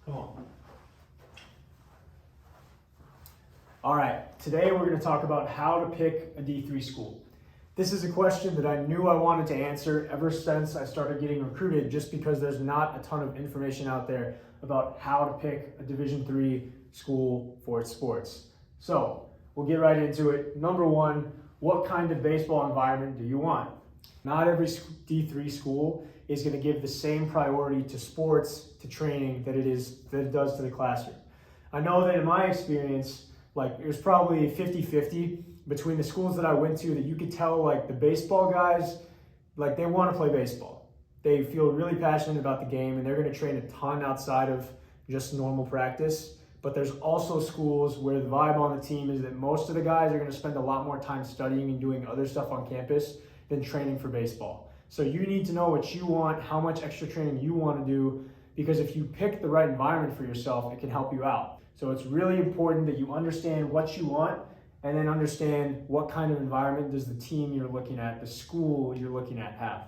Come on. All right, today we're going to talk about how to pick a D3 school. This is a question that I knew I wanted to answer ever since I started getting recruited, just because there's not a ton of information out there about how to pick a Division III school for its sports. So we'll get right into it. Number one, what kind of baseball environment do you want? Not every D3 school is going to give the same priority to sports, to training, that it does to the classroom. I know that in my experience, it was probably 50-50 between the schools that I went to, that you could tell the baseball guys, they want to play baseball. They feel really passionate about the game and they're going to train a ton outside of just normal practice. But there's also schools where the vibe on the team is that most of the guys are going to spend a lot more time studying and doing other stuff on campus than training for baseball. So you need to know what you want, how much extra training you want to do, because if you pick the right environment for yourself, it can help you out. So it's really important that you understand what you want and then understand what kind of environment does the team you're looking at, the school you're looking at have.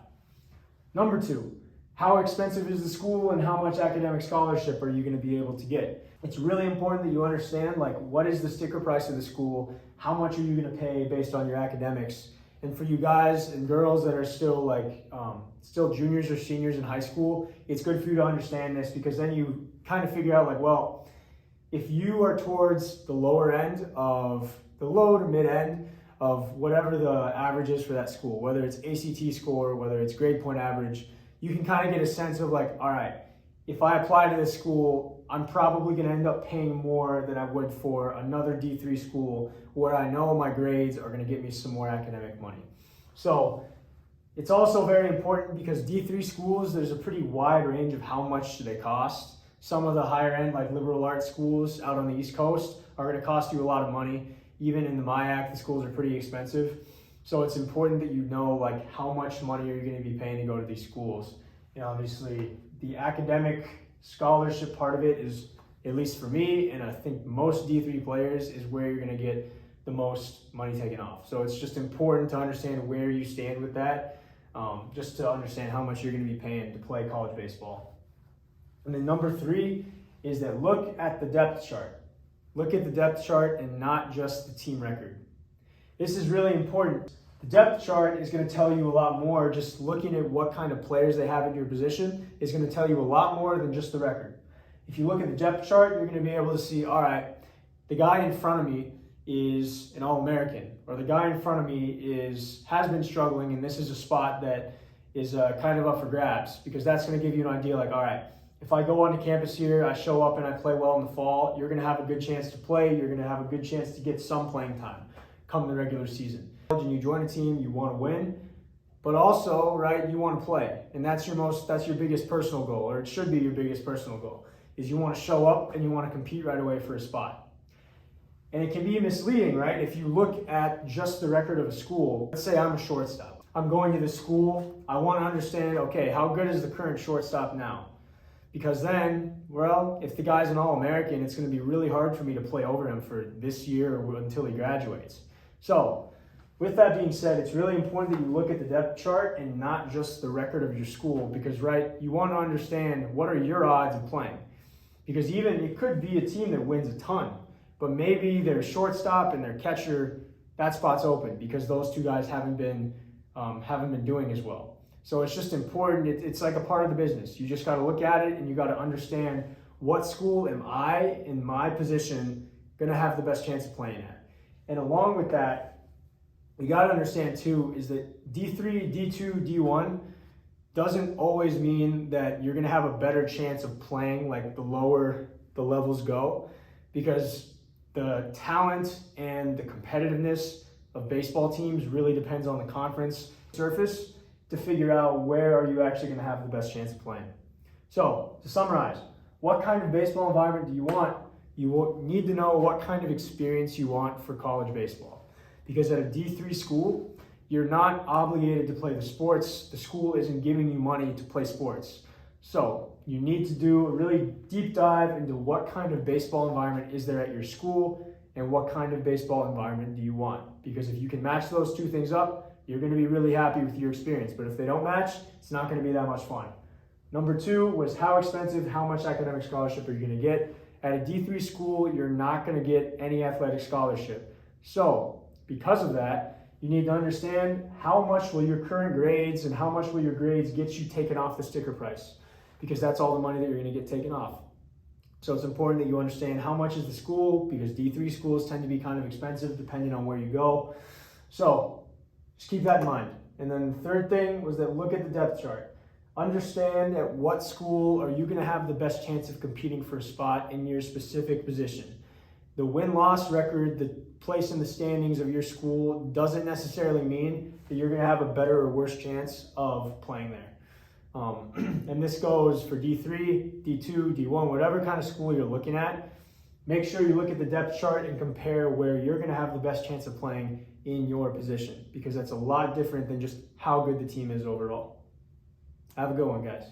Number two, how expensive is the school and how much academic scholarship are you going to be able to get? It's really important that you understand what is the sticker price of the school, how much are you going to pay based on your academics. And for you guys and girls that are still juniors or seniors in high school, it's good for you to understand this, because then you kind of figure out if you are towards the lower end of the low to mid end of whatever the average is for that school, whether it's ACT score, whether it's grade point average, you can kind of get a sense of all right, if I apply to this school, I'm probably going to end up paying more than I would for another D3 school where I know my grades are going to get me some more academic money. So it's also very important because D3 schools, there's a pretty wide range of how much they cost. Some of the higher end, liberal arts schools out on the East Coast, are going to cost you a lot of money. Even in the MIAC, the schools are pretty expensive. So it's important that you know how much money are you going to be paying to go to these schools. Obviously the academic scholarship part of it is, at least for me, and I think most D3 players, is where you're going to get the most money taken off. So it's just important to understand where you stand with that, just to understand how much you're going to be paying to play college baseball. And then number three is that look at the depth chart. Look at the depth chart and not just the team record. This is really important. The depth chart is going to tell you a lot more. Just looking at what kind of players they have at your position is going to tell you a lot more than just the record. If you look at the depth chart, you're going to be able to see, all right, the guy in front of me is an All-American, or the guy in front of me has been struggling, and this is a spot that is kind of up for grabs, because that's going to give you an idea all right, if I go onto campus here, I show up and I play well in the fall, you're going to have a good chance to play. You're going to have a good chance to get some playing time come the regular season. And you join a team, you want to win, but also, right, you want to play. And that's your biggest personal goal, or it should be your biggest personal goal, is you want to show up and you want to compete right away for a spot. And it can be misleading, right? If you look at just the record of a school, let's say I'm a shortstop. I'm going to this school. I want to understand, okay, how good is the current shortstop now? Because then, if the guy's an All-American, it's going to be really hard for me to play over him for this year or until he graduates. So, with that being said, it's really important that you look at the depth chart and not just the record of your school, because, you want to understand what are your odds of playing. Because it could be a team that wins a ton, but maybe their shortstop and their catcher, that spot's open because those two guys haven't been doing as well. So it's just important. It's like a part of the business. You just got to look at it and you got to understand, what school am I in my position going to have the best chance of playing at? And along with that, you got to understand too, is that D3, D2, D1 doesn't always mean that you're going to have a better chance of playing the lower the levels go, because the talent and the competitiveness of baseball teams really depends on the conference surface to figure out where are you actually going to have the best chance of playing. So, to summarize, what kind of baseball environment do you want? You need to know what kind of experience you want for college baseball. Because at a D3 school, you're not obligated to play the sports. The school isn't giving you money to play sports. So, you need to do a really deep dive into what kind of baseball environment is there at your school and what kind of baseball environment do you want. Because if you can match those two things up, you're going to be really happy with your experience. But if they don't match, it's not going to be that much fun. Number 2 was how expensive, how much academic scholarship are you going to get? At a D3 school, you're not going to get any athletic scholarship. So because of that, you need to understand how much will your current grades and how much will your grades get you taken off the sticker price, because that's all the money that you're going to get taken off. So it's important that you understand how much is the school, because D3 schools tend to be kind of expensive depending on where you go. So just keep that in mind. And then the third thing was that look at the depth chart. Understand at what school are you going to have the best chance of competing for a spot in your specific position. The win-loss record, the place in the standings of your school doesn't necessarily mean that you're going to have a better or worse chance of playing there. And this goes for D3, D2, D1, whatever kind of school you're looking at. Make sure you look at the depth chart and compare where you're going to have the best chance of playing in your position, because that's a lot different than just how good the team is overall. Have a good one, guys.